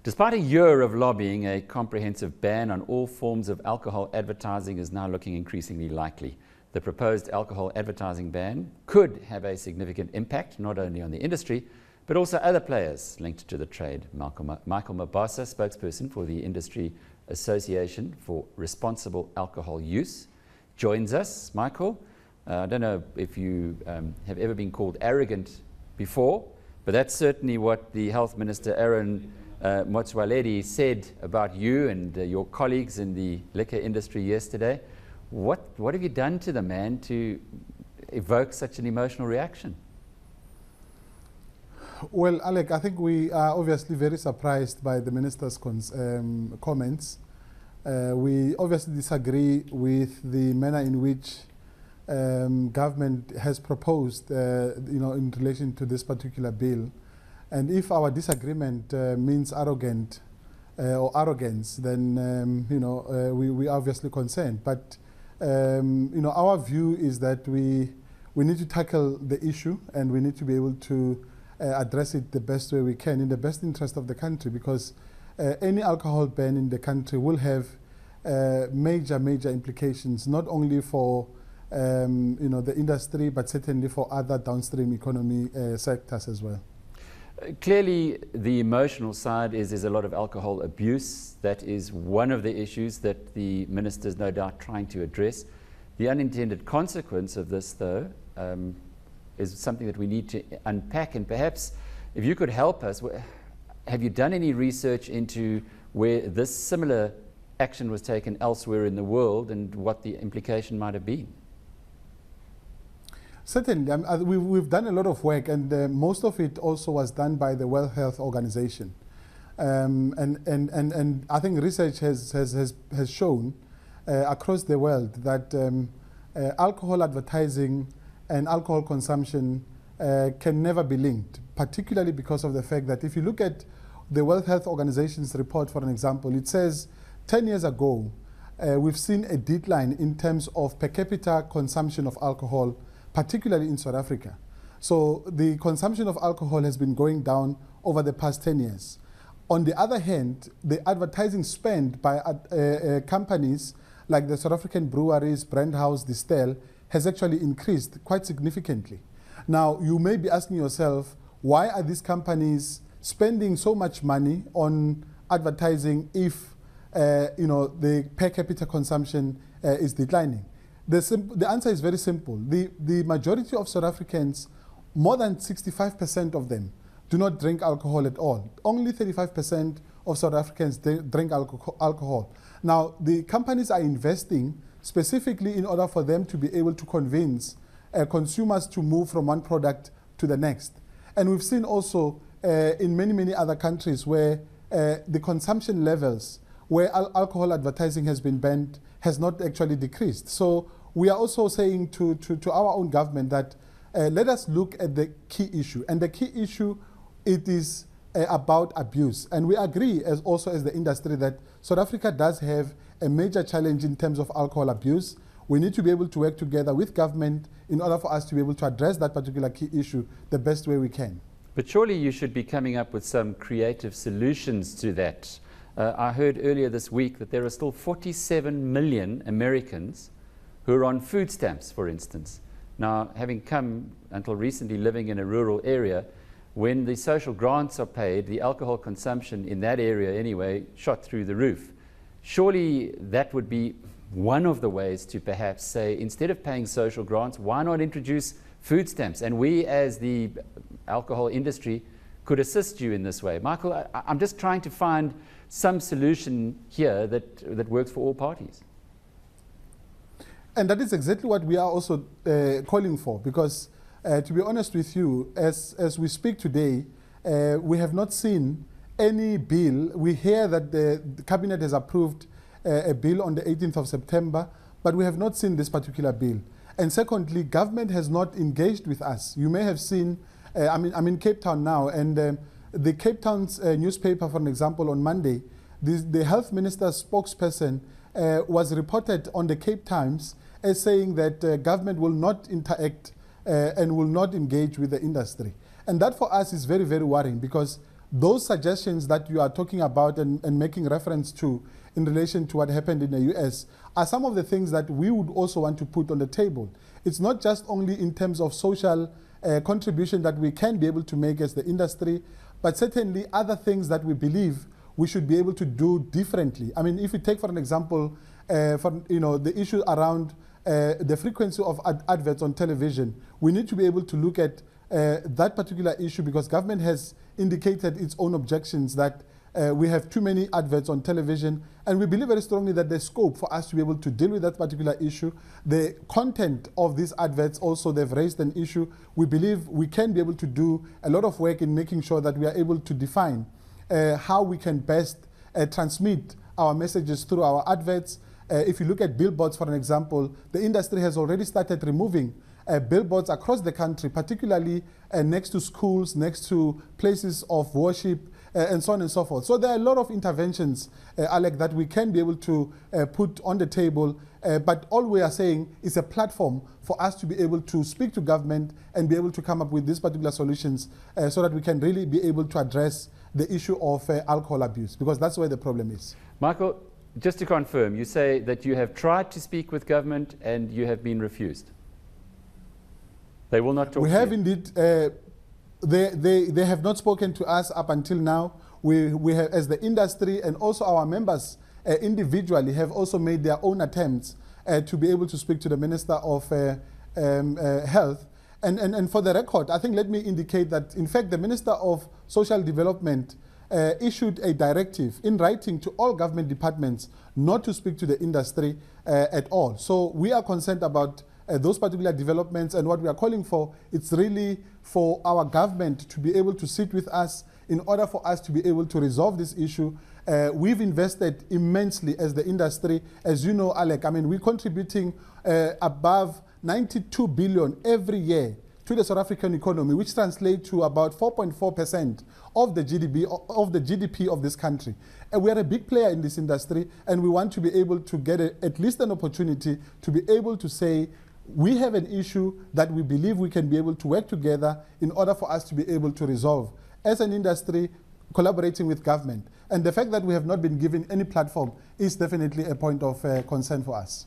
Despite a year of lobbying, a comprehensive ban on all forms of alcohol advertising is now looking increasingly likely. The proposed alcohol advertising ban could have a significant impact not only on the industry, but also other players linked to the trade. Michael Mabasa, spokesperson for the Industry Association for Responsible Alcohol Use, joins us. Michael, I don't know if you have ever been called arrogant before, but that's certainly what the Health Minister, Aaron Motsoaledi, said about you and your colleagues in the liquor industry yesterday. What have you done to the man to evoke such an emotional reaction? Well, Alec, I think we are obviously very surprised by the Minister's comments. We obviously disagree with the manner in which government has proposed, in relation to this particular bill. And if our disagreement means arrogant or arrogance, then we are obviously concerned. But our view is that we need to tackle the issue, and we need to be able to address it the best way we can in the best interest of the country, because any alcohol ban in the country will have major implications, not only for the industry, but certainly for other downstream economy sectors as well. Clearly, the emotional side is a lot of alcohol abuse. That is one of the issues that the minister is no doubt trying to address. The unintended consequence of this, though, is something that we need to unpack. And perhaps if you could help us, have you done any research into where this similar action was taken elsewhere in the world and what the implication might have been? Certainly, we've done a lot of work, and most of it also was done by the World Health Organization. And I think research has shown across the world that alcohol advertising and alcohol consumption can never be linked, particularly because of the fact that if you look at the World Health Organization's report, for an example, it says 10 years ago, we've seen a decline in terms of per capita consumption of alcohol, particularly in South Africa. So the consumption of alcohol has been going down over the past 10 years. On the other hand, the advertising spend by companies like the South African breweries, Brandhouse, Distell, has actually increased quite significantly. Now, you may be asking yourself, why are these companies spending so much money on advertising if the per capita consumption is declining? The answer is very simple. The majority of South Africans, more than 65% of them, do not drink alcohol at all. Only 35% of South Africans drink alcohol. Now, the companies are investing specifically in order for them to be able to convince consumers to move from one product to the next. And we've seen also in many other countries where the consumption levels where alcohol advertising has been banned has not actually decreased. So we are also saying to our own government that let us look at the key issue. And the key issue, it is about abuse. And we agree also as the industry that South Africa does have a major challenge in terms of alcohol abuse. We need to be able to work together with government in order for us to be able to address that particular key issue the best way we can. But surely you should be coming up with some creative solutions to that. I heard earlier this week that there are still 47 million Americans who are on food stamps, for instance. Now, having come until recently living in a rural area, when the social grants are paid, the alcohol consumption in that area anyway shot through the roof. Surely that would be one of the ways to perhaps say, instead of paying social grants, why not introduce food stamps? And we as the alcohol industry could assist you in this way. Michael, I'm just trying to find some solution here that works for all parties. And that is exactly what we are also calling for, because to be honest with you, as we speak today, we have not seen any bill. We hear that the cabinet has approved a bill on the 18th of September, but we have not seen this particular bill. And secondly, government has not engaged with us. You may have seen, I'm in Cape Town now, and the Cape Town's newspaper, for an example, on Monday, the health minister's spokesperson was reported on the Cape Times as saying that government will not interact and will not engage with the industry. And that for us is very worrying, because those suggestions that you are talking about and making reference to in relation to what happened in the US are some of the things that we would also want to put on the table. It's not just only in terms of social contribution that we can be able to make as the industry, but certainly other things that we believe we should be able to do differently. I mean, if you take, for an example, the issue around the frequency of adverts on television, we need to be able to look at that particular issue, because government has indicated its own objections that we have too many adverts on television, and we believe very strongly that there's scope for us to be able to deal with that particular issue. The content of these adverts also, they've raised an issue. We believe we can be able to do a lot of work in making sure that we are able to define how we can best transmit our messages through our adverts. If you look at billboards, for an example, the industry has already started removing billboards across the country, particularly next to schools, next to places of worship, and so on and so forth. So there are a lot of interventions, Alec, that we can be able to put on the table, but all we are saying is a platform for us to be able to speak to government and be able to come up with these particular solutions so that we can really be able to address the issue of alcohol abuse, because that's where the problem is. Michael, just to confirm, you say that you have tried to speak with government and you have been refused. They will not talk to you? We have indeed. They have not spoken to us up until now. We have, as the industry and also our members individually, have also made their own attempts to be able to speak to the Minister of Health. And for the record, I think let me indicate that, in fact, the Minister of Social Development issued a directive in writing to all government departments not to speak to the industry at all. So we are concerned about those particular developments, and what we are calling for, it's really for our government to be able to sit with us in order for us to be able to resolve this issue. We've invested immensely as the industry. As you know, Alec, I mean, we're contributing above 92 billion every year to the South African economy, which translates to about 4.4% of the GDP of this country. And we are a big player in this industry, and we want to be able to get at least an opportunity to be able to say, we have an issue that we believe we can be able to work together in order for us to be able to resolve as an industry, collaborating with government. And the fact that we have not been given any platform is definitely a point of concern for us.